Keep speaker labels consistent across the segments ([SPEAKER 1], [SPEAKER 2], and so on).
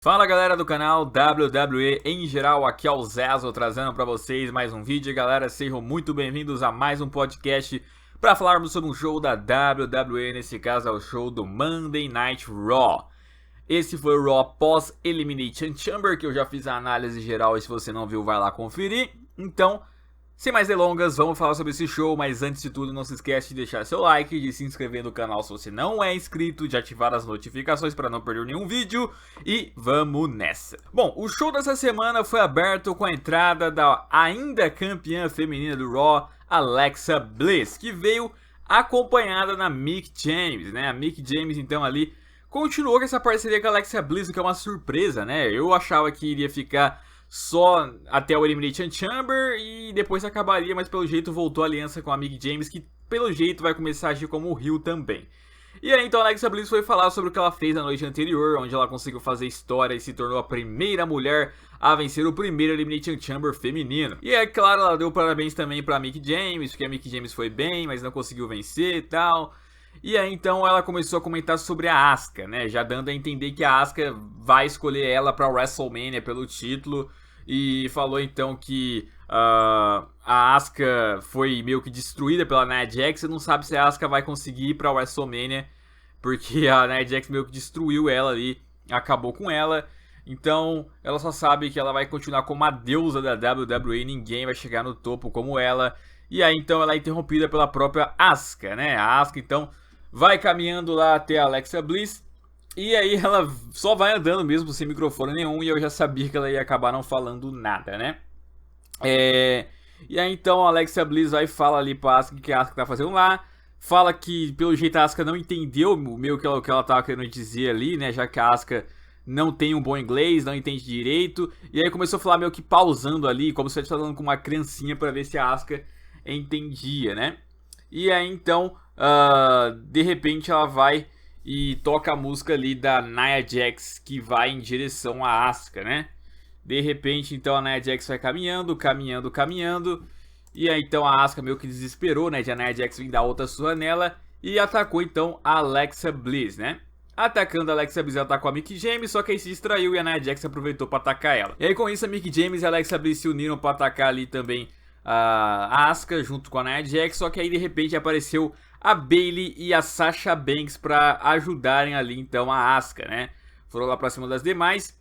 [SPEAKER 1] Fala galera do canal WWE em geral, aqui é o Zezo trazendo pra vocês mais um vídeo. Galera, sejam muito bem-vindos a mais um podcast para falarmos sobre um show da WWE, nesse caso é o show do Monday Night Raw. Esse foi o Raw pós Elimination Chamber, que eu já fiz a análise geral e se você não viu vai lá conferir. Então, sem mais delongas, vamos falar sobre esse show, mas antes de tudo não se esquece de deixar seu like, de se inscrever no canal se você não é inscrito, de ativar as notificações para não perder nenhum vídeo e vamos nessa. Bom, o show dessa semana foi aberto com a entrada da ainda campeã feminina do Raw, Alexa Bliss, que veio acompanhada da Mickie James, né? A Mickie James então ali continuou com essa parceria com a Alexa Bliss, que é uma surpresa, né? Eu achava que iria ficar só até o Elimination Chamber e depois acabaria, mas pelo jeito voltou a aliança com a Mickie James, que pelo jeito vai começar a agir como heel também. E aí então a Alexa Bliss foi falar sobre o que ela fez na noite anterior, onde ela conseguiu fazer história e se tornou a primeira mulher a vencer o primeiro Elimination Chamber feminino. E é claro, ela deu parabéns também pra Mickie James, porque a Mickie James foi bem, mas não conseguiu vencer e tal. E aí então ela começou a comentar sobre a Asuka, né, já dando a entender que a Asuka vai escolher ela pra WrestleMania pelo título. E falou então que a Asuka foi meio que destruída pela Nia Jax. Você não sabe se a Asuka vai conseguir ir pra WrestleMania, porque a Nia Jax meio que destruiu ela ali, acabou com ela. Então ela só sabe que ela vai continuar como a deusa da WWE, ninguém vai chegar no topo como ela. E aí então ela é interrompida pela própria Asuka, né? A Asuka então vai caminhando lá até a Alexa Bliss. E aí ela só vai andando mesmo, sem microfone nenhum, e eu já sabia que ela ia acabar não falando nada, né? E aí então a Alexa Bliss vai e fala ali pra Asuka que a Asuka tá fazendo lá. Fala que pelo jeito a Asuka não entendeu meio que o que ela tava querendo dizer ali, né? Já que a Asuka não tem um bom inglês, não entende direito. E aí começou a falar meio que pausando ali, como se estivesse falando com uma criancinha pra ver se a Asuka entendia, né? E aí então, de repente ela vai e toca a música ali da Nia Jax, que vai em direção a Asuka, né? De repente, então, a Nia Jax vai caminhando. E aí, então, a Asuka meio que desesperou, né? De a Nia Jax vir dar outra surra nela. E atacou, então, a Alexa Bliss, né? Atacando a Alexa Bliss, ela atacou a Mickie James, só que aí se distraiu e a Nia Jax aproveitou para atacar ela. E aí, com isso, a Mickie James e a Alexa Bliss se uniram para atacar ali também a Asuka junto com a Nia Jax. Só que aí, de repente, apareceu a Bayley e a Sasha Banks para ajudarem ali então a Asuka, né? Foram lá pra cima das demais,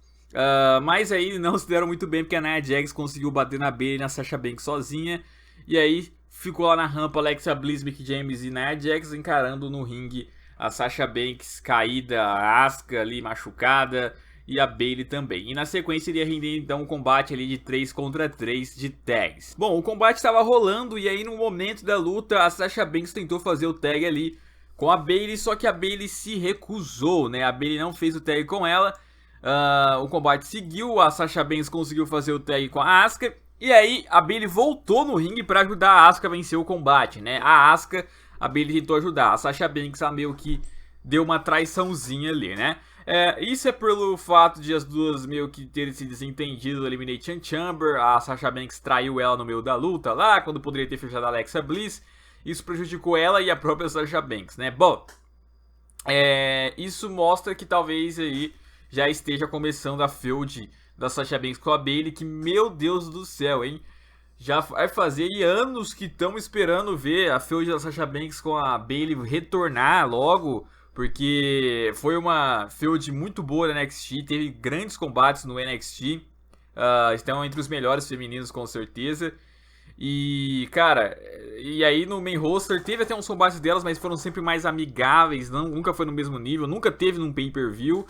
[SPEAKER 1] mas aí não se deram muito bem, porque a Nia Jax conseguiu bater na Bayley e na Sasha Banks sozinha. E aí ficou lá na rampa Alexa Bliss, Mickie James e Nia Jax encarando no ringue a Sasha Banks caída, a Asuka ali machucada e a Bayley também. E na sequência iria render então um combate ali de 3 contra 3 de tags. Bom, o combate estava rolando e aí no momento da luta a Sasha Banks tentou fazer o tag ali com a Bayley, só que a Bayley se recusou, né? A Bayley não fez o tag com ela. O combate seguiu, a Sasha Banks conseguiu fazer o tag com a Asuka. E aí a Bayley voltou no ringue para ajudar a Asuka a vencer o combate, né? A Asuka, a Bayley tentou ajudar. A Sasha Banks meio que deu uma traiçãozinha ali, né? Isso é pelo fato de as duas meio que terem se desentendido no Elimination Chamber. A Sasha Banks traiu ela no meio da luta lá, quando poderia ter fechado a Alexa Bliss. Isso prejudicou ela e a própria Sasha Banks, né? Bom, isso mostra que talvez aí já esteja começando a feud da Sasha Banks com a Bayley, que meu Deus do céu, hein? Já vai fazer anos que estamos esperando ver a feud da Sasha Banks com a Bayley retornar logo, porque foi uma feud muito boa na NXT, teve grandes combates no NXT, estão entre os melhores femininos com certeza. E cara, e aí no main roster teve até uns combates delas, mas foram sempre mais amigáveis, nunca foi no mesmo nível, nunca teve num pay-per-view,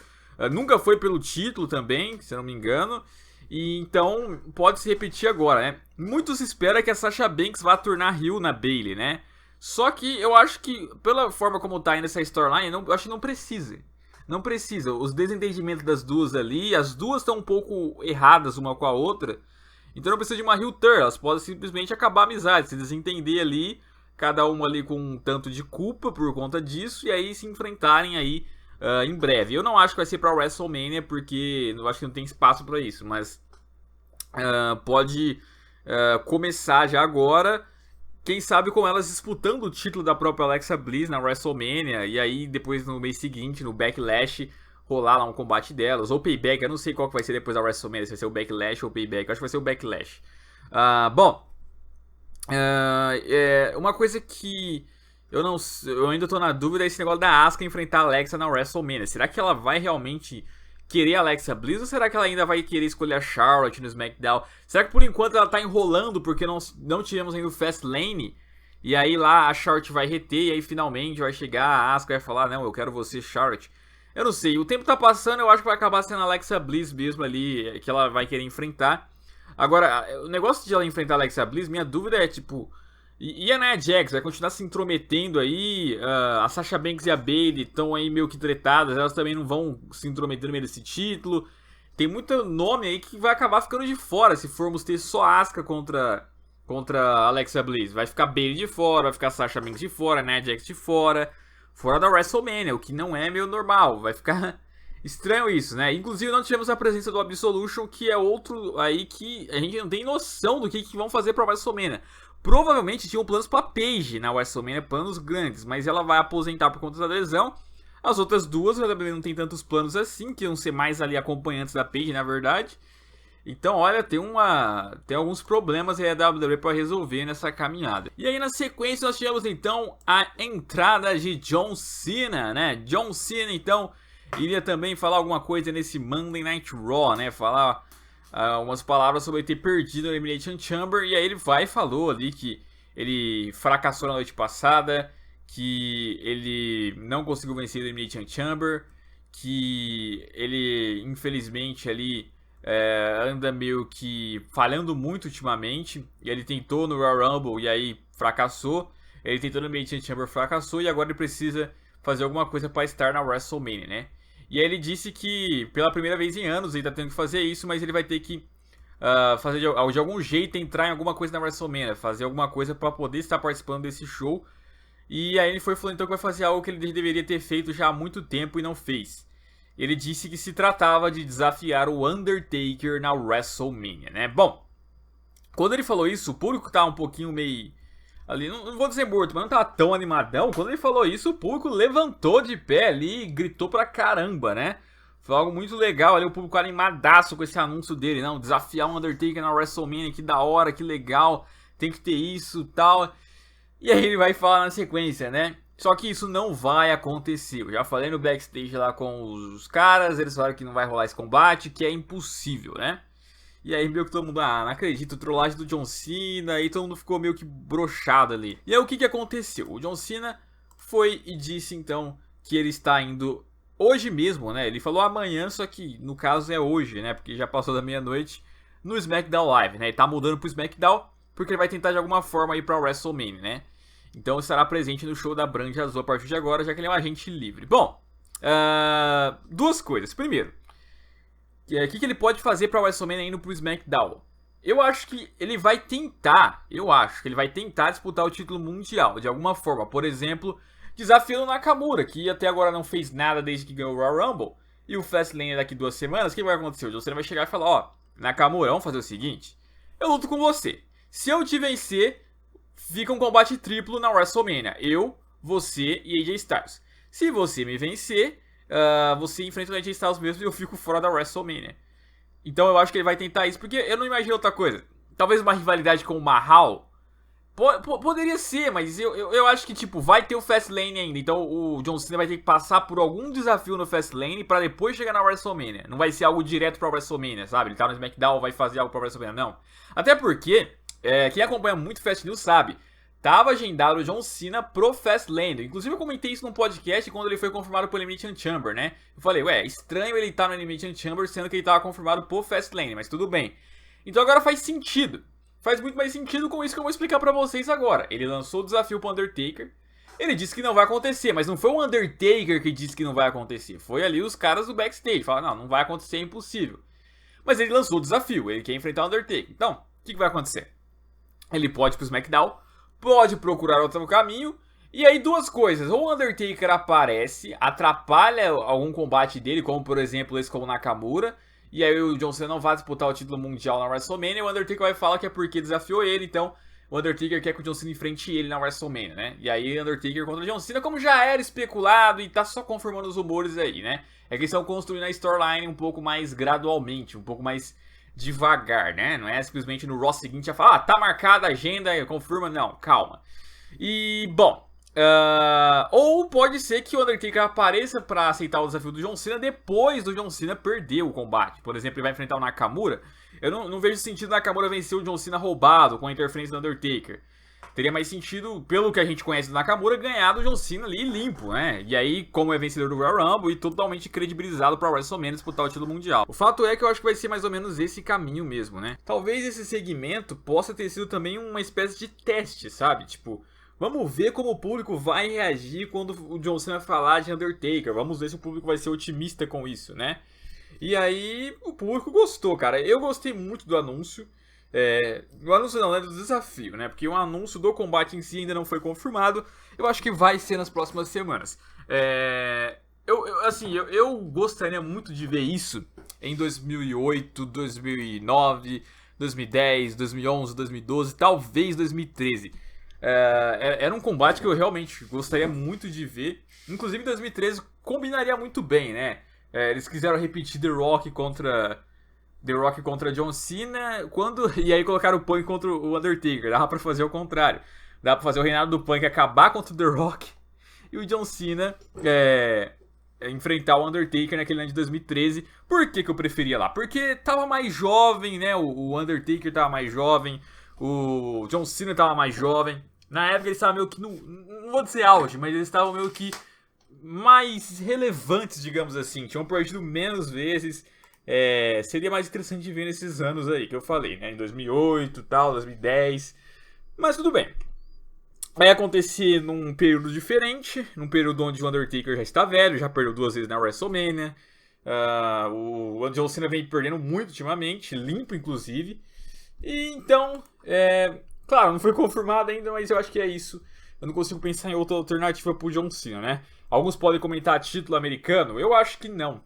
[SPEAKER 1] nunca foi pelo título também, se eu não me engano. E então pode se repetir agora, né? Muito se espera que a Sasha Banks vá tornar heel na Bayley, né? Só que eu acho que, pela forma como tá indo essa storyline, eu acho que não precisa. Não precisa. Os desentendimentos das duas ali, as duas estão um pouco erradas uma com a outra. Então não precisa de uma heel turn. Elas podem simplesmente acabar a amizade, se desentender ali, cada uma ali com um tanto de culpa por conta disso, e aí se enfrentarem aí em breve. Eu não acho que vai ser pra WrestleMania, porque eu acho que não tem espaço pra isso, mas pode começar já agora. Quem sabe com elas disputando o título da própria Alexa Bliss na WrestleMania. E aí depois no mês seguinte, no Backlash, rolar lá um combate delas, ou Payback, eu não sei qual que vai ser depois da WrestleMania, se vai ser o Backlash ou o Payback, eu acho que vai ser o Backlash. Uma coisa que eu ainda tô na dúvida é esse negócio da Asuka enfrentar a Alexa na WrestleMania. Será que ela vai realmente querer a Alexa Bliss ou será que ela ainda vai querer escolher a Charlotte no SmackDown? Será que por enquanto ela tá enrolando porque não tivemos ainda o Fastlane? E aí lá a Charlotte vai reter e aí finalmente vai chegar a Asuka e vai falar, não, eu quero você, Charlotte. Eu não sei, o tempo tá passando, eu acho que vai acabar sendo a Alexa Bliss mesmo ali, que ela vai querer enfrentar. Agora, o negócio de ela enfrentar a Alexa Bliss, minha dúvida é, tipo... E a Nia Jax vai continuar se intrometendo aí, a Sasha Banks e a Bayley estão aí meio que tretadas, elas também não vão se intrometer no meio desse título. Tem muito nome aí que vai acabar ficando de fora, se formos ter só Asuka contra a Alexa Bliss. Vai ficar Bayley de fora, vai ficar Sasha Banks de fora, Nia Jax de fora da WrestleMania, o que não é meio normal, vai ficar estranho isso, né? Inclusive não tivemos a presença do Absolution, que é outro aí que a gente não tem noção do que vão fazer pra WrestleMania. Provavelmente tinham planos pra Paige na WrestleMania, planos grandes, mas ela vai aposentar por conta da lesão. As outras duas, a WWE não tem tantos planos assim, que iam ser mais ali acompanhantes da Paige, na verdade. Então, olha, tem alguns problemas aí a WWE para resolver nessa caminhada. E aí, na sequência, nós tivemos, então, a entrada de John Cena, né? John Cena, então, iria também falar alguma coisa nesse Monday Night Raw, né? Falar umas palavras sobre ele ter perdido a Elimination Chamber. E aí ele falou ali que ele fracassou na noite passada, que ele não conseguiu vencer a Elimination Chamber, que ele, infelizmente, ali... anda meio que falhando muito ultimamente. E ele tentou no Royal Rumble e aí fracassou. Ele tentou no Elimination Chamber, fracassou. E agora ele precisa fazer alguma coisa para estar na WrestleMania, né? E aí ele disse que pela primeira vez em anos ele tá tendo que fazer isso, mas ele vai ter que fazer de algum jeito, entrar em alguma coisa na WrestleMania, fazer alguma coisa para poder estar participando desse show. E aí ele foi falando então que vai fazer algo que ele deveria ter feito já há muito tempo e não fez. Ele disse que se tratava de desafiar o Undertaker na WrestleMania, né? Bom, quando ele falou isso, o público tá um pouquinho meio... ali, não vou dizer morto, mas não tá tão animadão. Quando ele falou isso, o público levantou de pé ali e gritou pra caramba, né? Foi algo muito legal ali, o público animadaço com esse anúncio dele. Não, desafiar o Undertaker na WrestleMania, que da hora, que legal, tem que ter isso e tal. E aí ele vai falar na sequência, né? Só que isso não vai acontecer. Eu já falei no backstage lá com os caras, eles falaram que não vai rolar esse combate, que é impossível, né? E aí meio que todo mundo, não acredito, trollagem do John Cena, e todo mundo ficou meio que broxado ali. E aí o que aconteceu? O John Cena foi e disse então que ele está indo hoje mesmo, né? Ele falou amanhã, só que no caso é hoje, né? Porque já passou da meia-noite no SmackDown Live, né? Ele tá mudando pro SmackDown porque ele vai tentar de alguma forma ir pra WrestleMania, né? Então estará presente no show da Brand Azul a partir de agora, já que ele é um agente livre. Bom, duas coisas. Primeiro, o que ele pode fazer para o WrestleMania indo pro SmackDown? Eu acho que ele vai tentar, disputar o título mundial de alguma forma. Por exemplo, desafiando o Nakamura, que até agora não fez nada desde que ganhou o Royal Rumble. E o Fastlane daqui 2 semanas, o que vai acontecer? O John Cena vai chegar e falar, Nakamura, vamos fazer o seguinte, eu luto com você. Se eu te vencer, fica um combate triplo na WrestleMania. Eu, você e AJ Styles. Se você me vencer, você enfrenta o AJ Styles mesmo e eu fico fora da WrestleMania. Então eu acho que ele vai tentar isso, porque eu não imagino outra coisa. Talvez uma rivalidade com o Mahal. Poderia ser, mas eu acho que tipo, vai ter o Fastlane ainda. Então o John Cena vai ter que passar por algum desafio no Fastlane pra depois chegar na WrestleMania. Não vai ser algo direto pra WrestleMania, sabe? Ele tá no SmackDown, vai fazer algo pra WrestleMania, não. Até porque... quem acompanha muito Fast News sabe, tava agendado o John Cena pro Fastlane. Inclusive eu comentei isso num podcast quando ele foi confirmado pro Elimination Chamber, né? Eu falei, estranho ele tá no Elimination Chamber sendo que ele tava confirmado pro Fastlane, mas tudo bem. Então agora faz sentido. Faz muito mais sentido com isso que eu vou explicar pra vocês agora. Ele lançou o desafio pro Undertaker. Ele disse que não vai acontecer, mas não foi o Undertaker que disse que não vai acontecer. Foi ali os caras do backstage. Falaram, não vai acontecer, é impossível. Mas ele lançou o desafio, ele quer enfrentar o Undertaker. Então, o que vai acontecer? Ele pode ir pro SmackDown, pode procurar outro caminho. E aí duas coisas, ou o Undertaker aparece, atrapalha algum combate dele, como por exemplo esse com o Nakamura. E aí o John Cena não vai disputar o título mundial na WrestleMania. E o Undertaker vai falar que é porque desafiou ele, então o Undertaker quer que o John Cena enfrente ele na WrestleMania, né? E aí Undertaker contra o John Cena, como já era especulado e tá só confirmando os rumores aí, né? É que eles estão construindo a storyline um pouco mais gradualmente, um pouco mais devagar, né? Não é simplesmente no Raw seguinte já falar, tá marcada a agenda, confirma, não, calma. E, bom, ou pode ser que o Undertaker apareça pra aceitar o desafio do John Cena depois do John Cena perder o combate. Por exemplo, ele vai enfrentar o Nakamura. Eu não vejo sentido o Nakamura vencer o John Cena roubado com a interferência do Undertaker. Teria mais sentido, pelo que a gente conhece do Nakamura, ganhar do John Cena ali limpo, né? E aí, como é vencedor do Royal Rumble e totalmente credibilizado pra WrestleMania disputar o título mundial. O fato é que eu acho que vai ser mais ou menos esse caminho mesmo, né? Talvez esse segmento possa ter sido também uma espécie de teste, sabe? Tipo, vamos ver como o público vai reagir quando o John Cena falar de Undertaker. Vamos ver se o público vai ser otimista com isso, né? E aí, o público gostou, cara. Eu gostei muito do anúncio. O anúncio não, né? Do desafio, né? Porque o anúncio do combate em si ainda não foi confirmado. Eu acho que vai ser nas próximas semanas. Eu gostaria muito de ver isso em 2008, 2009, 2010, 2011, 2012, talvez 2013. Era um combate que eu realmente gostaria muito de ver. Inclusive em 2013 combinaria muito bem, né? Eles quiseram repetir The Rock contra John Cena e aí colocaram o Punk contra o Undertaker. Dava pra fazer o contrário. Dava pra fazer o reinado do Punk acabar contra o The Rock e o John Cena enfrentar o Undertaker naquele ano de 2013. Por que eu preferia lá? Porque tava mais jovem, né? O Undertaker tava mais jovem, o John Cena tava mais jovem. Na época eles estavam meio que, não vou dizer auge, mas eles estavam meio que mais relevantes, digamos assim. Tinham perdido menos vezes. Seria mais interessante de ver nesses anos aí que eu falei, né? Em 2008 tal, 2010. Mas tudo bem. Vai acontecer num período diferente. Num período onde o Undertaker já está velho. Já perdeu 2 vezes na WrestleMania. O John Cena vem perdendo muito ultimamente. Limpo, inclusive. E então, claro, não foi confirmado ainda, mas eu acho que é isso. Eu não consigo pensar em outra alternativa pro John Cena, né? Alguns podem comentar título americano. Eu acho que não.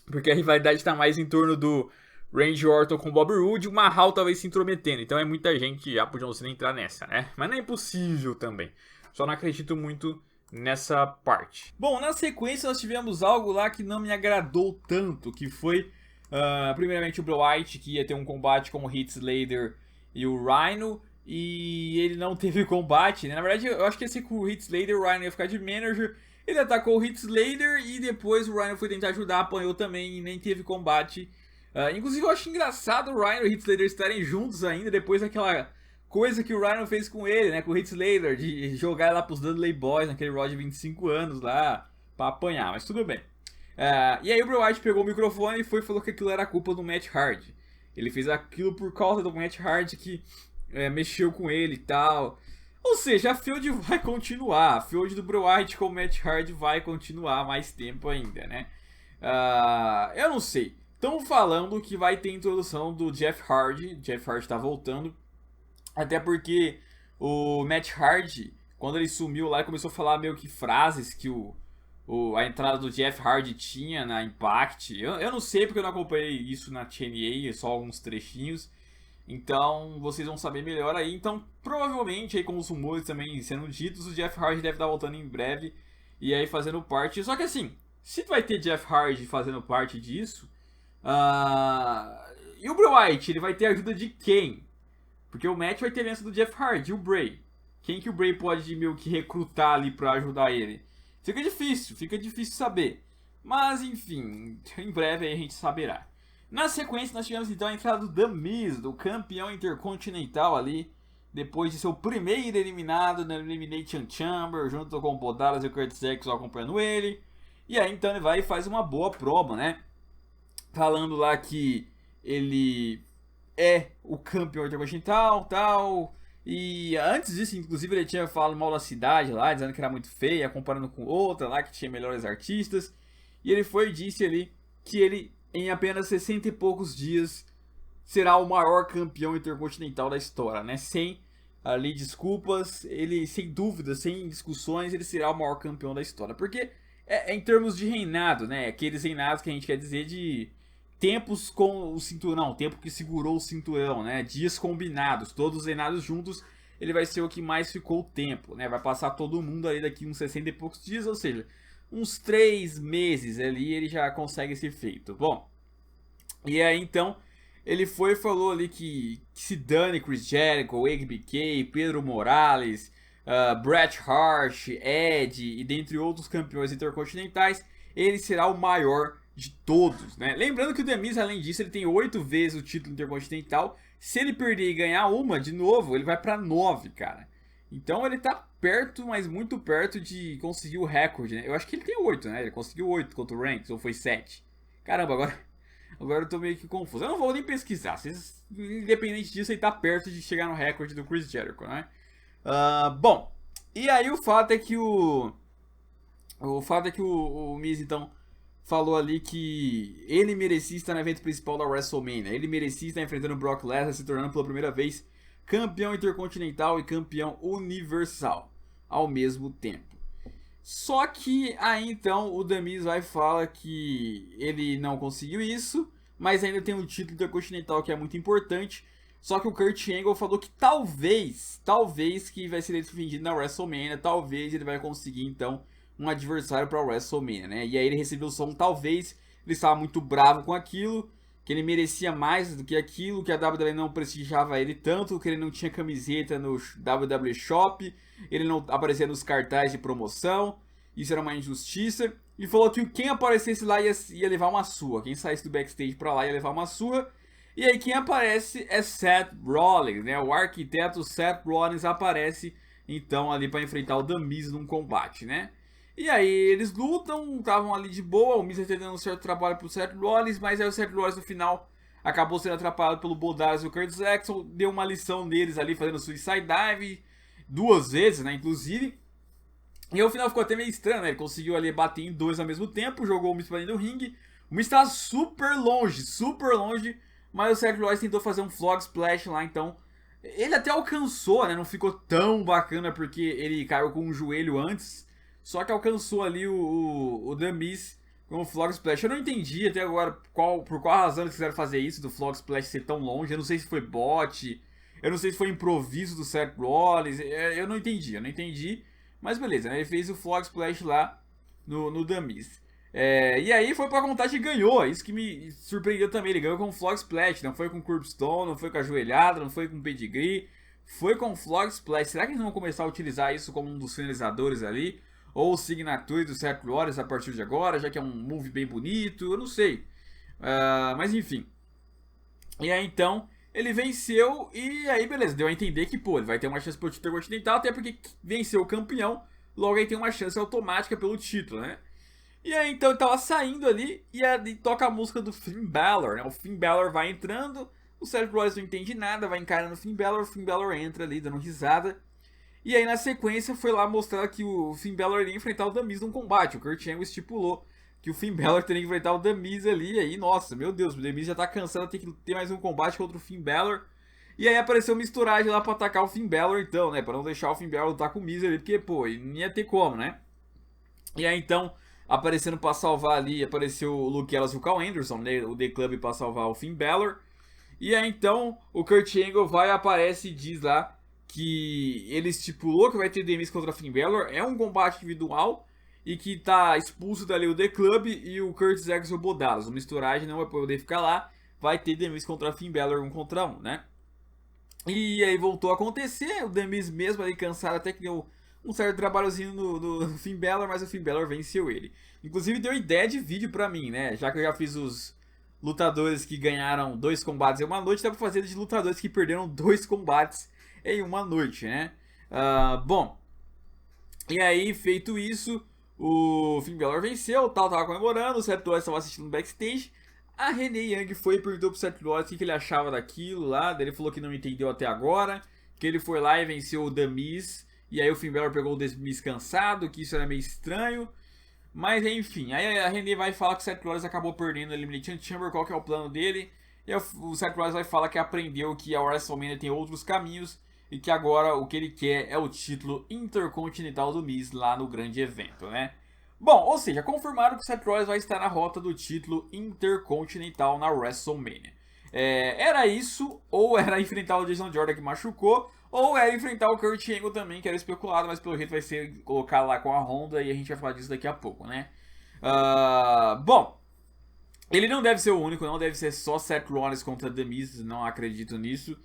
[SPEAKER 1] Porque a rivalidade está mais em torno do Randy Orton com o Bobby Roode e o Mahal talvez se intrometendo. Então é muita gente já pro John Cena entrar nessa, né? Mas não é impossível também. Só não acredito muito nessa parte. Bom, na sequência nós tivemos algo lá que não me agradou tanto. Que foi, primeiramente, o Bray Wyatt, que ia ter um combate com o Heath Slater e o Rhino. E ele não teve combate, né? Na verdade, eu acho que ia ser com o Heath Slater, o Rhino ia ficar de manager. Ele atacou o Heath Slater e depois o Rhino foi tentar ajudar, apanhou também e nem teve combate. Inclusive eu acho engraçado o Rhino e o Heath Slater estarem juntos ainda depois daquela coisa que o Rhino fez com ele, né? Com o Heath Slater, de jogar lá pros Dudley Boys, naquele Raw de 25 anos lá, pra apanhar, mas tudo bem. E aí o Bray Wyatt pegou o microfone e falou que aquilo era culpa do Matt Hardy. Ele fez aquilo por causa do Matt Hardy que mexeu com ele e tal. Ou seja, a feud vai continuar. A feud do Bray Wyatt com o Matt Hardy vai continuar mais tempo ainda, né? Eu não sei. Estão falando que vai ter introdução do Jeff Hardy. Jeff Hardy tá voltando. Até porque o Matt Hardy, quando ele sumiu lá, ele começou a falar meio que frases que a entrada do Jeff Hardy tinha na Impact. Eu não sei porque eu não acompanhei isso na TNA, só alguns trechinhos. Então, vocês vão saber melhor aí. Então, provavelmente, aí com os rumores também sendo ditos, o Jeff Hardy deve estar voltando em breve. E aí fazendo parte. Só que assim, se vai ter Jeff Hardy fazendo parte disso... e o Bray Wyatt, ele vai ter a ajuda de quem? Porque o Matt vai ter a aliança do Jeff Hardy e o Bray. Quem que o Bray pode meio que recrutar ali pra ajudar ele? Fica difícil saber. Mas, enfim, em breve aí a gente saberá. Na sequência, nós tivemos então a entrada do The Miz, do campeão intercontinental ali, depois de seu primeiro eliminado na Elimination Chamber, junto com o Bo Dallas e o Curtis Axel acompanhando ele. E aí então ele vai e faz uma boa promo, né? Falando lá que ele é o campeão intercontinental, tal. E antes disso, inclusive, ele tinha falado mal da cidade lá, dizendo que era muito feia, comparando com outra lá que tinha melhores artistas. E ele foi e disse ali que ele, em apenas 60 e poucos dias, será o maior campeão intercontinental da história, né? Sem ali desculpas, ele, sem dúvida, sem discussões, ele será o maior campeão da história. Porque em termos de reinado, né? Aqueles reinados que a gente quer dizer de tempos com o cinturão, o tempo que segurou o cinturão, né? Dias combinados, todos treinados juntos, ele vai ser o que mais ficou o tempo, né? Vai passar todo mundo ali daqui uns 60 e poucos dias, ou seja, uns 3 meses ali ele já consegue esse feito. Bom, e aí então ele foi e falou ali que se dane Chris Jericho, HBK, Pedro Morales, Bret Hart, Edge e dentre outros campeões intercontinentais, ele será o maior de todos, né? Lembrando que o The Miz, além disso, ele tem 8 vezes o título intercontinental. Se ele perder e ganhar uma de novo, ele vai pra 9, cara. Então ele tá perto, mas muito perto de conseguir o recorde, né? Eu acho que ele tem 8, né? Ele conseguiu 8 contra o Ranks, ou foi 7? Caramba, agora eu tô meio que confuso. Eu não vou nem pesquisar. Independente disso, ele tá perto de chegar no recorde do Chris Jericho, né? Bom, e aí o fato é que o Miz, então, falou ali que ele merecia estar no evento principal da WrestleMania. Ele merecia estar enfrentando o Brock Lesnar, se tornando pela primeira vez campeão intercontinental e campeão universal ao mesmo tempo. Só que aí então o The Miz vai falar que ele não conseguiu isso, mas ainda tem um título intercontinental que é muito importante. Só que o Kurt Angle falou que talvez que vai ser defendido na WrestleMania, talvez ele vai conseguir então um adversário para a WrestleMania, né? E aí ele recebeu só um talvez, ele estava muito bravo com aquilo, que ele merecia mais do que aquilo, que a WWE não prestigiava ele tanto, que ele não tinha camiseta no WWE Shop, ele não aparecia nos cartazes de promoção, isso era uma injustiça, e falou que quem aparecesse lá ia levar uma surra, quem saísse do backstage pra lá ia levar uma surra, e aí quem aparece é Seth Rollins, né? O arquiteto Seth Rollins aparece então ali para enfrentar o The Miz num combate, né? E aí eles lutam, estavam ali de boa, o Miz tentando um certo trabalho pro Seth Rollins, mas aí o Seth Rollins no final acabou sendo atrapalhado pelo Bo Dallas e o Curtis Axel, deu uma lição neles ali fazendo Suicide Dive 2 vezes, né, inclusive. E o final ficou até meio estranho, né, ele conseguiu ali bater em 2 ao mesmo tempo, jogou o Miz pra dentro do ringue, o Miz tá super longe, mas o Seth Rollins tentou fazer um Frog Splash lá, então ele até alcançou, né, não ficou tão bacana porque ele caiu com o joelho antes. Só que alcançou ali o The Miz com o Frog Splash. Eu não entendi até agora por qual razão eles quiseram fazer isso, do Frog Splash ser tão longe. Eu não sei se foi bot, eu não sei se foi improviso do Seth Rollins. Eu não entendi. Mas beleza, né? Ele fez o Frog Splash lá no The Miz. E aí foi pra contagem e ganhou. Isso que me surpreendeu também. Ele ganhou com o Frog Splash. Não foi com o Curbstone, não foi com a joelhada, não foi com o pedigree. Foi com o Frog Splash. Será que eles vão começar a utilizar isso como um dos finalizadores ali? Ou o Signature do Seth Rollins a partir de agora, já que é um move bem bonito, eu não sei. Mas enfim. E aí então, ele venceu e aí beleza, deu a entender que pô, ele vai ter uma chance pelo título continental, até porque venceu o campeão, logo aí tem uma chance automática pelo título, né? E aí então ele tava saindo ali e aí toca a música do Finn Balor, né? O Finn Balor vai entrando, o Seth Rollins não entende nada, vai encarando o Finn Balor entra ali dando risada. E aí na sequência foi lá mostrar que o Finn Balor iria enfrentar o The Miz num combate. O Kurt Angle estipulou que o Finn Balor teria que enfrentar o The Miz ali. E aí, nossa, meu Deus, o The Miz já tá cansado, tem que ter mais um combate contra o Finn Balor. E aí apareceu misturagem lá pra atacar o Finn Balor então, né? Pra não deixar o Finn Balor lutar com o Miz ali, porque, pô, não ia ter como, né? E aí então, aparecendo pra salvar ali, apareceu o Luke Gallows e o Carl Anderson, né? O The Club pra salvar o Finn Balor. E aí então, o Kurt Angle vai, aparece e diz lá que ele estipulou que vai ter The Miz contra Finn Balor, é um combate individual e que tá expulso dali o The Club e o Curtis Axel Bodalas. O misturagem não vai poder ficar lá, vai ter The Miz contra Finn Balor 1 contra 1, né? E aí voltou a acontecer, o The Miz mesmo ali cansado, até que deu um certo trabalhozinho no Finn Balor, mas o Finn Balor venceu ele. Inclusive deu ideia de vídeo pra mim, né? Já que eu já fiz os lutadores que ganharam 2 combates em uma noite, dá pra fazer de lutadores que perderam 2 combates em uma noite, né? Bom, e aí, feito isso, o Finn Balor venceu, tal, tava comemorando, o Seth Rollins estava assistindo no backstage. A Renee Young foi e perguntou pro Seth Rollins o que ele achava daquilo lá, daí ele falou que não entendeu até agora, que ele foi lá e venceu o The Miz, e aí o Finn Balor pegou o The Miz cansado, que isso era meio estranho. Mas enfim, aí a Renee vai falar que o Seth Rollins acabou perdendo a Elimination Chamber, qual que é o plano dele. E o Seth Rollins vai falar que aprendeu que a WrestleMania tem outros caminhos e que agora o que ele quer é o título intercontinental do Miz lá no grande evento, né? Bom, ou seja, confirmaram que o Seth Rollins vai estar na rota do título Intercontinental na WrestleMania. Era isso, ou era enfrentar o Jason Jordan que machucou, ou era enfrentar o Kurt Angle também, que era especulado, mas pelo jeito vai ser colocado lá com a Honda e a gente vai falar disso daqui a pouco, né? Bom, ele não deve ser o único, não deve ser só Seth Rollins contra The Miz, não acredito nisso.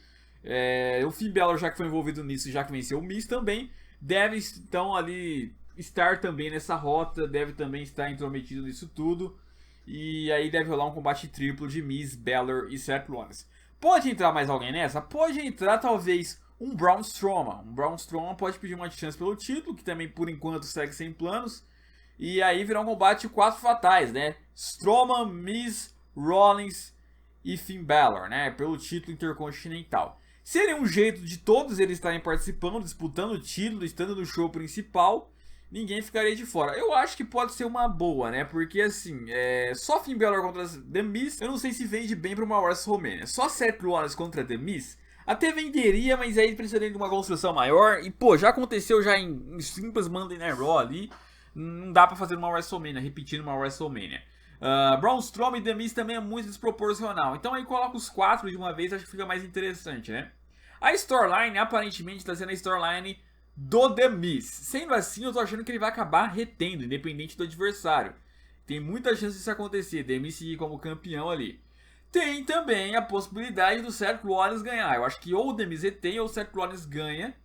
[SPEAKER 1] O Finn Balor, já que foi envolvido nisso, já que venceu o Miz também, deve então ali estar também nessa rota, deve também estar intrometido nisso tudo. E aí deve rolar um combate triplo de Miz, Balor e Seth Rollins. Pode entrar mais alguém nessa? Pode entrar talvez um Braun Strowman. Um Braun Strowman pode pedir uma chance pelo título, que também por enquanto segue sem planos. E aí virar um combate 4 fatais, né? Strowman, Miz, Rollins e Finn Balor, né? Pelo título intercontinental. Seria um jeito de todos eles estarem participando, disputando o título, estando no show principal. Ninguém ficaria de fora. Eu acho que pode ser uma boa, né? Porque assim, só Finn Balor contra The Miz, eu não sei se vende bem pra uma WrestleMania. Só Seth Rollins contra The Miz, até venderia, mas aí precisaria de uma construção maior. E pô, já aconteceu já em simples Monday Night Raw ali. Não dá pra fazer uma WrestleMania, repetindo uma WrestleMania. Braun Strowman e The Miz também é muito desproporcional. Então aí coloca os 4 de uma vez, acho que fica mais interessante, né? A storyline aparentemente está sendo a storyline do The Miz. Sendo assim, eu tô achando que ele vai acabar retendo, independente do adversário. Tem muita chance disso acontecer, The Miz seguir como campeão ali. Tem também a possibilidade do Seth Rollins ganhar. Eu acho que ou o The Miz retém ou o Seth Rollins ganha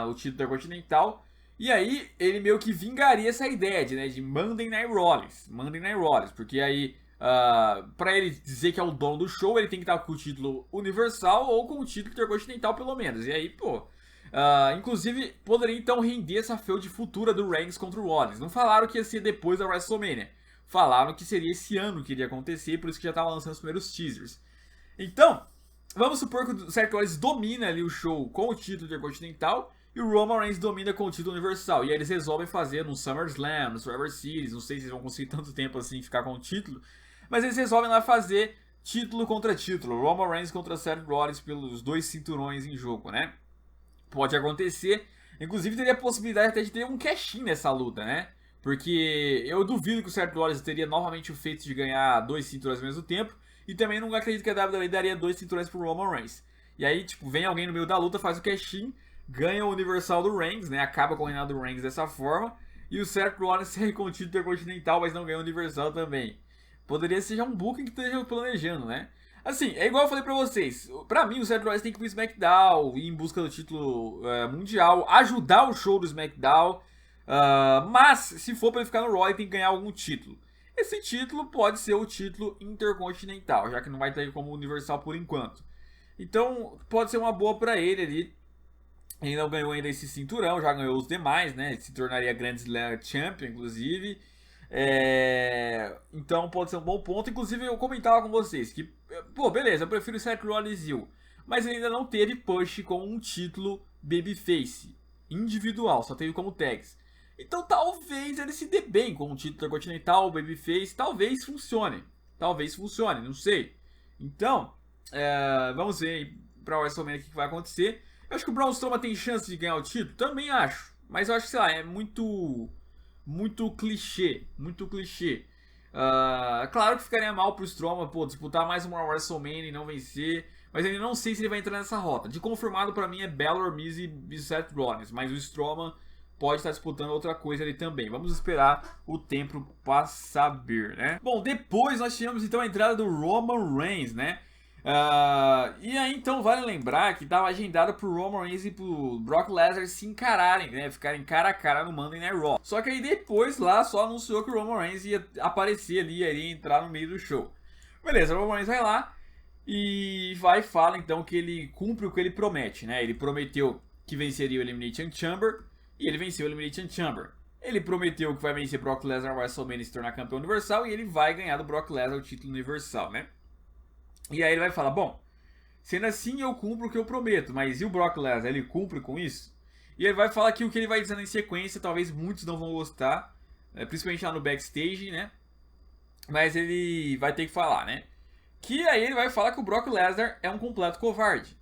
[SPEAKER 1] o título intercontinental. E aí ele meio que vingaria essa ideia de Monday Night Rollins. Monday Night Rollins, porque aí pra ele dizer que é o dono do show, ele tem que estar com o título universal ou com o título intercontinental pelo menos. E aí, pô... inclusive, poderia então render essa feud futura do Reigns contra o Rollins. Não falaram que ia ser depois da WrestleMania. Falaram que seria esse ano que iria acontecer, por isso que já estavam lançando os primeiros teasers. Então, vamos supor que o Seth Rollins domina ali o show com o título intercontinental e o Roman Reigns domina com o título universal. E aí eles resolvem fazer no SummerSlam, no Survivor Series, não sei se eles vão conseguir tanto tempo assim ficar com o título, mas eles resolvem lá fazer título contra título, Roman Reigns contra Seth Rollins pelos 2 cinturões em jogo, né? Pode acontecer. Inclusive teria a possibilidade até de ter um cash-in nessa luta, né? Porque eu duvido que o Seth Rollins teria novamente o feito de ganhar 2 cinturões ao mesmo tempo. E também não acredito que a WWE daria 2 cinturões pro Roman Reigns. E aí, tipo, vem alguém no meio da luta, faz o cash-in, ganha o Universal do Reigns, né? Acaba com o reinado do Reigns dessa forma. E o Seth Rollins segue com o título intercontinental, mas não ganha o Universal também. Poderia ser já um booking que esteja planejando, né? Assim, é igual eu falei pra vocês. Pra mim, o Seth Rollins tem que ir pro SmackDown, ir em busca do título mundial, ajudar o show do SmackDown. Mas, se for pra ele ficar no Raw, ele tem que ganhar algum título. Esse título pode ser o título intercontinental, já que não vai ter como universal por enquanto. Então, pode ser uma boa pra ele ali. Ele não ganhou ainda esse cinturão, já ganhou os demais, né? Ele se tornaria Grand Slam Champion, inclusive. Então pode ser um bom ponto. Inclusive eu comentava com vocês que, pô, beleza, eu prefiro o Seth Rollins Hill, mas ele ainda não teve push com um título Babyface individual, só teve como tags. Então talvez ele se dê bem com um título intercontinental, Babyface, talvez funcione, não sei. Então, vamos ver pra WrestleMania o que vai acontecer. Eu acho que o Braun Strowman tem chance de ganhar o título, também acho, mas eu acho que, sei lá, é muito clichê, claro que ficaria mal pro Strowman, pô, disputar mais uma WrestleMania e não vencer, mas ainda não sei se ele vai entrar nessa rota. De confirmado pra mim é Balor, Miz e Seth Rollins, mas o Strowman pode estar disputando outra coisa ali também. Vamos esperar o tempo pra saber, né? Bom, depois nós tivemos então a entrada do Roman Reigns, né? E aí então vale lembrar que estava agendado pro Roman Reigns e pro Brock Lesnar se encararem, né? Ficarem cara a cara no Monday Night Raw. Só que aí depois lá só anunciou que o Roman Reigns ia aparecer ali, iria entrar no meio do show. Beleza, o Roman Reigns vai lá e fala então que ele cumpre o que ele promete, né? Ele prometeu que venceria o Elimination Chamber e ele venceu o Elimination Chamber. Ele prometeu que vai vencer Brock Lesnar no WrestleMania e se tornar campeão universal e ele vai ganhar do Brock Lesnar o título universal, né? E aí ele vai falar, bom, sendo assim eu cumpro o que eu prometo, mas e o Brock Lesnar, ele cumpre com isso? E ele vai falar que o que ele vai dizendo em sequência, talvez muitos não vão gostar, principalmente lá no backstage, né? Mas ele vai ter que falar, né? Que aí ele vai falar que o Brock Lesnar é um completo covarde.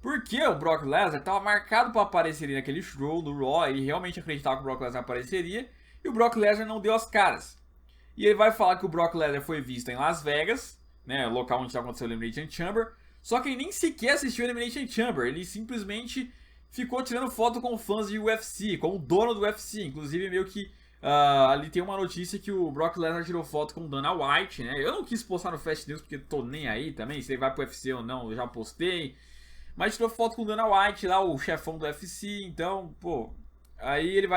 [SPEAKER 1] Porque o Brock Lesnar estava marcado para aparecer ali naquele show do Raw, ele realmente acreditava que o Brock Lesnar apareceria, e o Brock Lesnar não deu as caras. E ele vai falar que o Brock Lesnar foi visto em Las Vegas, né, local onde aconteceu o Elimination Chamber, só que ele nem sequer assistiu o Elimination Chamber, ele simplesmente ficou tirando foto com fãs de UFC, com o dono do UFC, inclusive meio que ali tem uma notícia que o Brock Lesnar tirou foto com o Dana White, né? Eu não quis postar no Fast News porque tô nem aí também, se ele vai pro UFC ou não, eu já postei. Mas tirou foto com o Dana White lá, o chefão do UFC, então, pô... Aí ele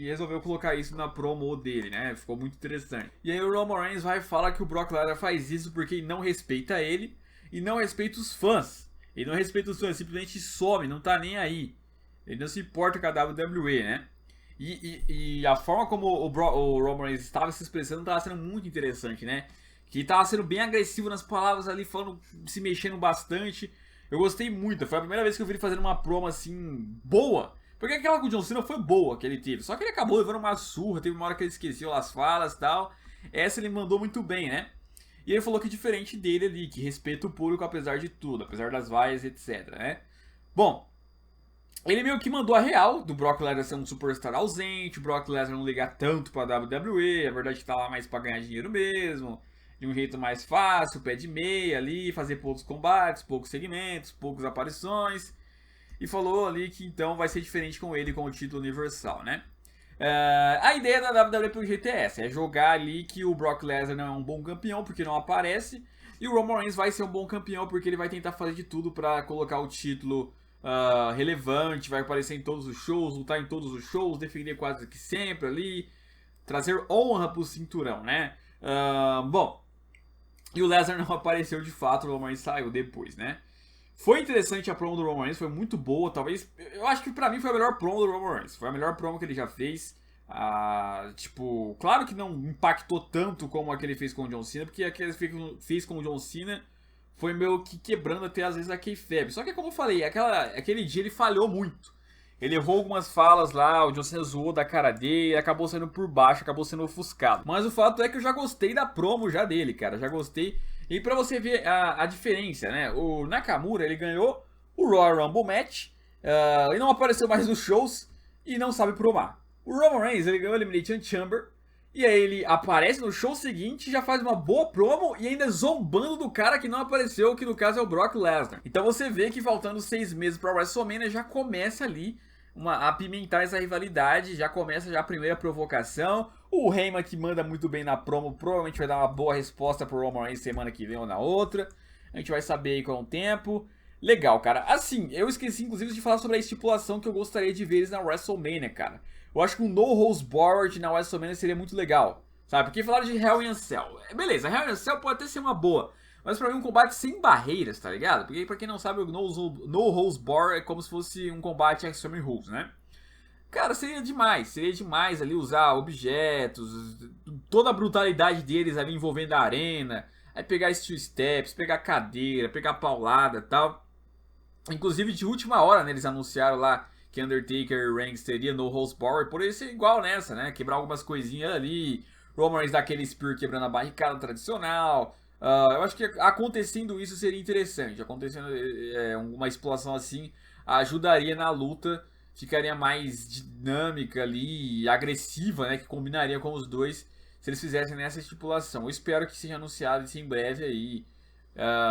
[SPEAKER 1] resolveu colocar isso na promo dele, né? Ficou muito interessante. E aí o Roman Reigns vai falar que o Brock Lesnar faz isso porque ele não respeita ele e não respeita os fãs. Ele não respeita os fãs, simplesmente some, não tá nem aí. Ele não se importa com a WWE, né? E a forma como o Roman Reigns estava se expressando estava sendo muito interessante, né? Que estava sendo bem agressivo nas palavras ali, falando, se mexendo bastante. Eu gostei muito, foi a primeira vez que eu vi ele fazendo uma promo assim, boa. Porque aquela com o John Cena foi boa que ele teve. Só que ele acabou levando uma surra, teve uma hora que ele esqueceu as falas e tal. Essa ele mandou muito bem, né? E ele falou que diferente dele ali, que respeita o público apesar de tudo, apesar das vaias, etc, né? Bom, ele meio que mandou a real do Brock Lesnar ser um superstar ausente, o Brock Lesnar não ligar tanto pra WWE, a verdade é que tá lá mais pra ganhar dinheiro mesmo, de um jeito mais fácil, pé de meia ali, fazer poucos combates, poucos segmentos, poucas aparições. E falou ali que então vai ser diferente com ele com o título universal, né? A ideia da WWE pelo jeito é essa, é jogar ali que o Brock Lesnar não é um bom campeão porque não aparece, e o Roman Reigns vai ser um bom campeão porque ele vai tentar fazer de tudo pra colocar o título relevante, vai aparecer em todos os shows, lutar em todos os shows, defender quase que sempre ali, trazer honra pro cinturão, né? Bom, e o Lesnar não apareceu de fato, o Roman Reigns saiu depois, né? Foi interessante a promo do Roman Reigns, foi muito boa, talvez... Eu acho que pra mim foi a melhor promo do Roman Reigns, foi a melhor promo que ele já fez. Tipo, claro que não impactou tanto como a que ele fez com o John Cena, porque a que ele fez com o John Cena foi meio que quebrando até às vezes a kayfabe. Só que como eu falei, aquele dia ele falhou muito. Ele errou algumas falas lá, o John Cena zoou da cara dele, acabou saindo por baixo, acabou sendo ofuscado. Mas o fato é que eu já gostei da promo já dele, cara, já gostei. E pra você ver a diferença, né, o Nakamura, ele ganhou o Royal Rumble Match, e não apareceu mais nos shows, e não sabe promar. O Roman Reigns, ele ganhou o Elimination Chamber, e aí ele aparece no show seguinte, já faz uma boa promo, e ainda zombando do cara que não apareceu, que no caso é o Brock Lesnar. Então você vê que faltando 6 meses pra WrestleMania, já começa ali a apimentar essa rivalidade, já começa já a primeira provocação. O Heyman, que manda muito bem na promo, provavelmente vai dar uma boa resposta pro Roman Reigns semana que vem ou na outra. A gente vai saber aí com o tempo. Legal, cara. Assim, eu esqueci inclusive de falar sobre a estipulação que eu gostaria de ver eles na WrestleMania, cara. Eu acho que um No Holds Barred na WrestleMania seria muito legal, sabe? Porque falaram de Hell in a Cell. Beleza, Hell in a Cell pode até ser uma boa, mas pra mim um combate sem barreiras, tá ligado? Porque pra quem não sabe, o No Holds Barred é como se fosse um combate Extreme Rules, né? Cara, seria demais ali usar objetos, toda a brutalidade deles ali envolvendo a arena, aí pegar steel steps, pegar cadeira, pegar paulada e tal. Inclusive de última hora, né, eles anunciaram lá que Undertaker e Reigns teria no Holds Barred, poderia ser igual nessa, né, quebrar algumas coisinhas ali, Roman Reigns dar aquele spear quebrando a barricada tradicional. Eu acho que acontecendo isso seria interessante, acontecendo uma exploração assim ajudaria na luta, ficaria mais dinâmica ali, agressiva, né, que combinaria com os dois se eles fizessem nessa estipulação. Eu espero que seja anunciado isso em breve aí.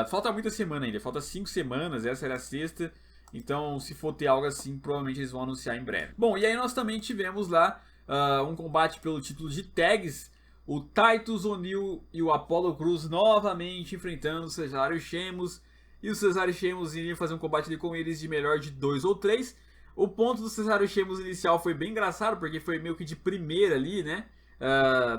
[SPEAKER 1] Falta muita semana ainda, falta 5 semanas, essa era a sexta, então se for ter algo assim, provavelmente eles vão anunciar em breve. Bom, e aí nós também tivemos lá um combate pelo título de tags, o Titus O'Neil e o Apollo Crews novamente enfrentando o Cesaro e Sheamus, e o Cesaro e Sheamus iriam fazer um combate ali com eles de melhor de 2 ou 3. O ponto do Cesaro e Sheamus inicial foi bem engraçado, porque foi meio que de primeira ali, né?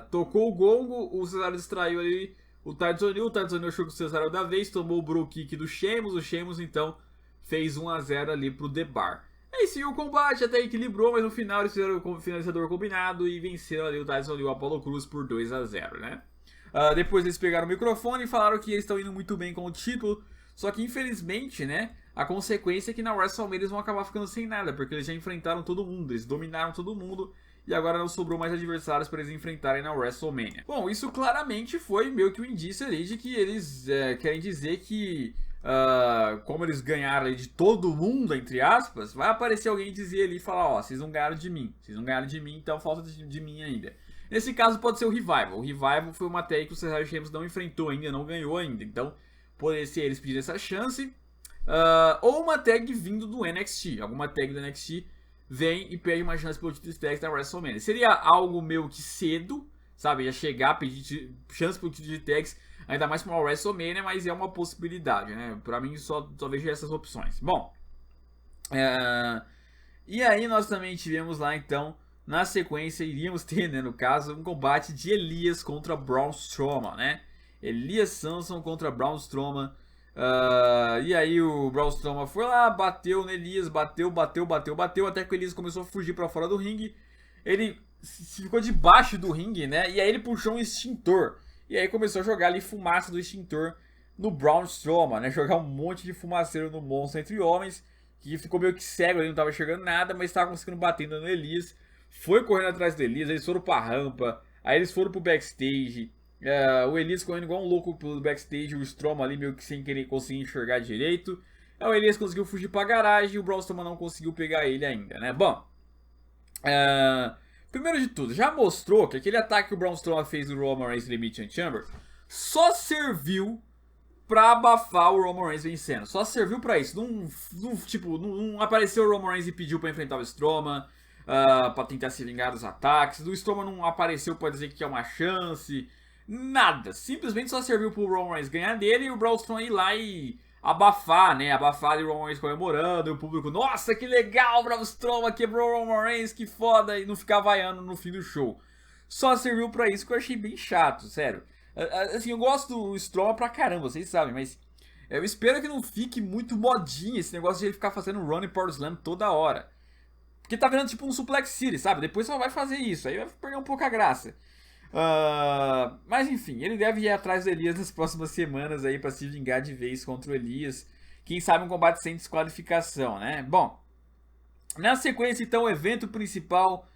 [SPEAKER 1] Tocou o gongo, o Cesaro distraiu ali o Titus O'Neil achou que o Cesaro da vez, tomou o Bro Kick do Sheamus, o Sheamus então fez 1 a 0 ali pro The Bar. Aí sim, o combate até equilibrou, mas no final eles fizeram o finalizador combinado e venceram ali o Titus O'Neil e o Apollo Crews por 2 a 0, né? Depois eles pegaram o microfone e falaram que eles estão indo muito bem com o título, só que infelizmente, né, a consequência é que na WrestleMania eles vão acabar ficando sem nada, porque eles já enfrentaram todo mundo, eles dominaram todo mundo, e agora não sobrou mais adversários para eles enfrentarem na WrestleMania. Bom, isso claramente foi meio que um indício ali de que eles querem dizer que como eles ganharam ali de todo mundo, entre aspas, vai aparecer alguém e dizer ali e falar, ó, vocês não ganharam de mim. Vocês não ganharam de mim, então falta de mim ainda. Nesse caso pode ser o Revival. O Revival foi uma tag que o Cesaro Sheamus não enfrentou ainda, não ganhou ainda. Então, poderia ser eles pedirem essa chance. Ou uma tag vindo do NXT. Alguma tag do NXT vem e pede uma chance pelo título de tag da WrestleMania. Seria algo meio que cedo, sabe? Ia chegar, pedir chance pelo título de tags, ainda mais para uma WrestleMania, mas é uma possibilidade, né? Pra mim só vejo essas opções. Bom, e aí nós também tivemos lá então, na sequência, iríamos ter, né, no caso, um combate de Elias contra Braun Strowman, né? Elias Samson contra Braun Strowman. E aí o Braun Strowman foi lá, bateu no Elias, bateu, até que o Elias começou a fugir pra fora do ringue. Ele ficou debaixo do ringue, né? E aí ele puxou um extintor. E aí começou a jogar ali fumaça do extintor no Braun Strowman, né? Jogar um monte de fumaceiro no monstro entre homens, que ficou meio que cego, ele não tava enxergando nada, mas estava conseguindo bater no Elias. Foi correndo atrás do Elias, eles foram pra rampa, aí eles foram pro backstage. O Elias correndo igual um louco pelo backstage, o Strowman ali meio que sem querer conseguir enxergar direito. Aí o Elias conseguiu fugir pra garagem e o Braun Strowman não conseguiu pegar ele ainda, né? Bom, primeiro de tudo, já mostrou que aquele ataque que o Braun Strowman fez no Roman Reigns no Elimination Chamber só serviu pra abafar o Roman Reigns vencendo. Só serviu pra isso. Não apareceu o Roman Reigns e pediu pra enfrentar o Strowman, pra tentar se vingar dos ataques. O Strowman não apareceu pra dizer que é uma chance. Nada. Simplesmente só serviu pro Roman Reigns ganhar dele e o Braun Strowman ir lá e abafar, né? Abafar e o Roman Reigns comemorando. E o público, nossa, que legal, o Braun Strowman quebrou o Roman Reigns, que foda. E não ficar vaiando no fim do show. Só serviu pra isso, que eu achei bem chato, sério. Assim, eu gosto do Strowman pra caramba, vocês sabem, mas eu espero que não fique muito modinha esse negócio de ele ficar fazendo running power slam toda hora. Porque tá virando tipo um suplex city, sabe? Depois só vai fazer isso, aí vai perder um pouco a graça. Mas enfim, ele deve ir atrás do Elias nas próximas semanas aí pra se vingar de vez contra o Elias. Quem sabe um combate sem desqualificação, né? Bom, na sequência então, o evento principal,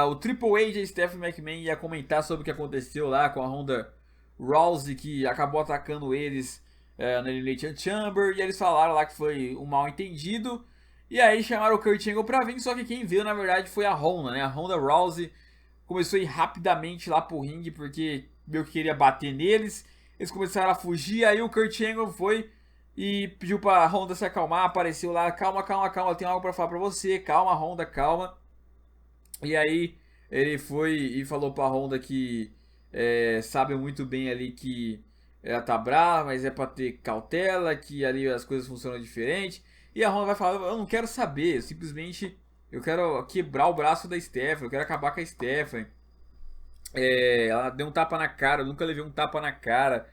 [SPEAKER 1] o Triple H e a Stephanie McMahon ia comentar sobre o que aconteceu lá com a Ronda Rousey, que acabou atacando eles no Elimination Chamber, e eles falaram lá que foi um mal entendido. E aí chamaram o Kurt Angle pra vir, só que quem veio na verdade foi a Ronda, né? A Ronda Rousey começou a ir rapidamente lá pro ringue, porque meio que queria bater neles. Eles começaram a fugir, aí o Kurt Angle foi e pediu pra Ronda se acalmar, apareceu lá, calma, tem algo pra falar pra você, calma Ronda, calma. E aí ele foi e falou pra Ronda que sabe muito bem ali que ela tá brava, mas é pra ter cautela, que ali as coisas funcionam diferente. E a Ronda vai falar, eu não quero saber, simplesmente eu quero quebrar o braço da Stephanie, eu quero acabar com a Stephanie. Ela deu um tapa na cara, eu nunca levei um tapa na cara.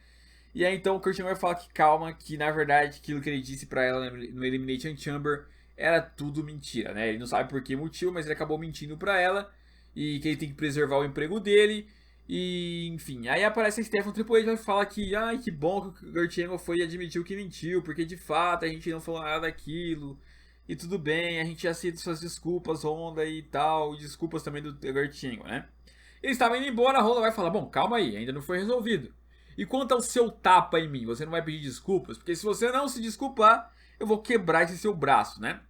[SPEAKER 1] E aí então o Kurt Angle vai falar que calma, que na verdade aquilo que ele disse pra ela no Elimination Chamber era tudo mentira, né? Ele não sabe por que motivo, mas ele acabou mentindo pra ela. E que ele tem que preservar o emprego dele. E enfim, aí aparece a Stephanie, o Triple H vai falar que, ai, que bom que o Kurt Angle foi e admitiu que mentiu, porque de fato a gente não falou nada daquilo. E tudo bem, a gente aceita suas desculpas, Ronda e tal, e desculpas também do Kurt Angle, né? Eles estavam indo embora, a Ronda vai falar, bom, calma aí, ainda não foi resolvido. E quanto ao seu tapa em mim, você não vai pedir desculpas? Porque se você não se desculpar, eu vou quebrar esse seu braço, né?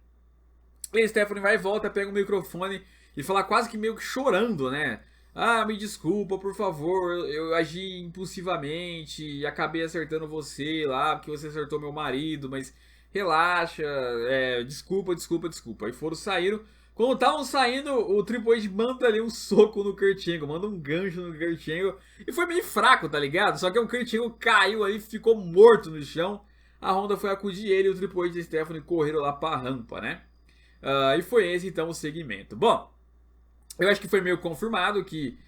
[SPEAKER 1] E a Stephanie vai e volta, pega o microfone e fala quase que meio que chorando, né? Ah, me desculpa, por favor, eu agi impulsivamente e acabei acertando você lá, porque você acertou meu marido, mas relaxa, desculpa. Aí saíram. Quando estavam saindo, o Triple H manda ali um soco no Kurt Angle, manda um gancho no Kurt Angle. E foi meio fraco, tá ligado? Só que o Kurt Angle caiu ali, ficou morto no chão. A Ronda foi acudir ele e o Triple H e a Stephanie correram lá pra rampa, né? E foi esse então o segmento. Bom, eu acho que foi meio confirmado que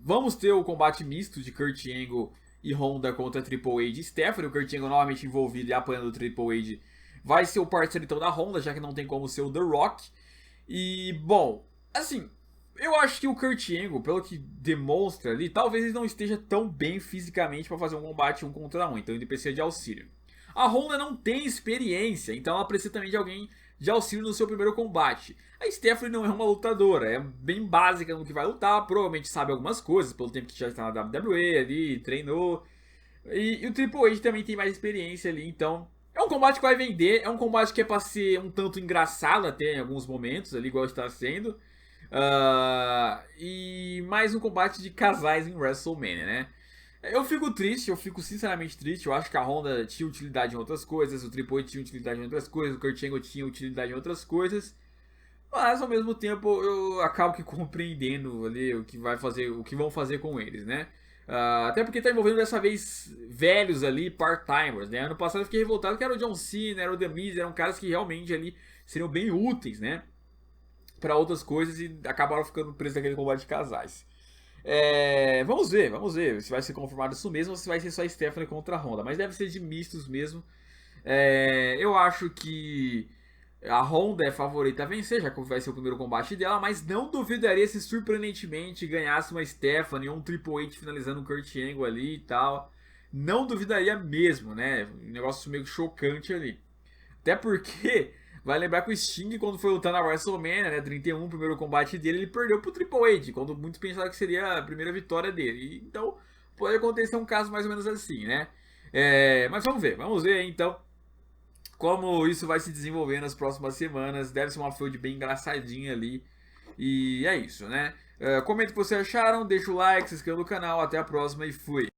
[SPEAKER 1] vamos ter o combate misto de Kurt Angle e Ronda contra Triple H e Stephanie. O Kurt Angle novamente envolvido e apanhando o Triple H vai ser o parceiro então da Ronda, já que não tem como ser o The Rock. E, bom, assim, eu acho que o Kurt Angle, pelo que demonstra ali, talvez ele não esteja tão bem fisicamente para fazer um combate 1 contra 1, então ele precisa de auxílio. A Ronda não tem experiência, então ela precisa também de alguém de auxílio no seu primeiro combate. A Stephanie não é uma lutadora, é bem básica no que vai lutar, provavelmente sabe algumas coisas, pelo tempo que já está na WWE ali, treinou. E o Triple H também tem mais experiência ali, então é um combate que vai vender, é um combate que é pra ser um tanto engraçado até em alguns momentos ali, igual está sendo. E mais um combate de casais em WrestleMania, né? Eu fico triste, eu fico sinceramente triste. Eu acho que a Honda tinha utilidade em outras coisas, o Triple H tinha utilidade em outras coisas, o Kurt Angle tinha utilidade em outras coisas. Mas ao mesmo tempo eu acabo que compreendendo ali o que vai fazer, o que vão fazer com eles, né? Até porque tá envolvendo dessa vez velhos ali, part-timers, né? Ano passado eu fiquei revoltado que era o John Cena, era o The Miz, eram caras que realmente ali seriam bem úteis, né? Pra outras coisas e acabaram ficando presos naquele combate de casais. Vamos ver se vai ser confirmado isso mesmo ou se vai ser só Stephanie contra a Honda. Mas deve ser de mistos mesmo. Eu acho que a Honda é favorita a vencer, já que vai ser o primeiro combate dela, mas não duvidaria se surpreendentemente ganhasse uma Stephanie ou um Triple H finalizando um Kurt Angle ali e tal. Não duvidaria mesmo, né? Um negócio meio chocante ali. Até porque, vai lembrar que o Sting, quando foi lutar na WrestleMania, né, 31, o primeiro combate dele, ele perdeu pro Triple H, quando muitos pensaram que seria a primeira vitória dele. Então, pode acontecer um caso mais ou menos assim, né? Mas vamos ver então como isso vai se desenvolver nas próximas semanas. Deve ser uma feud bem engraçadinha ali. E é isso, né? Comenta o que vocês acharam, deixa o like, se inscreva no canal. Até a próxima e fui!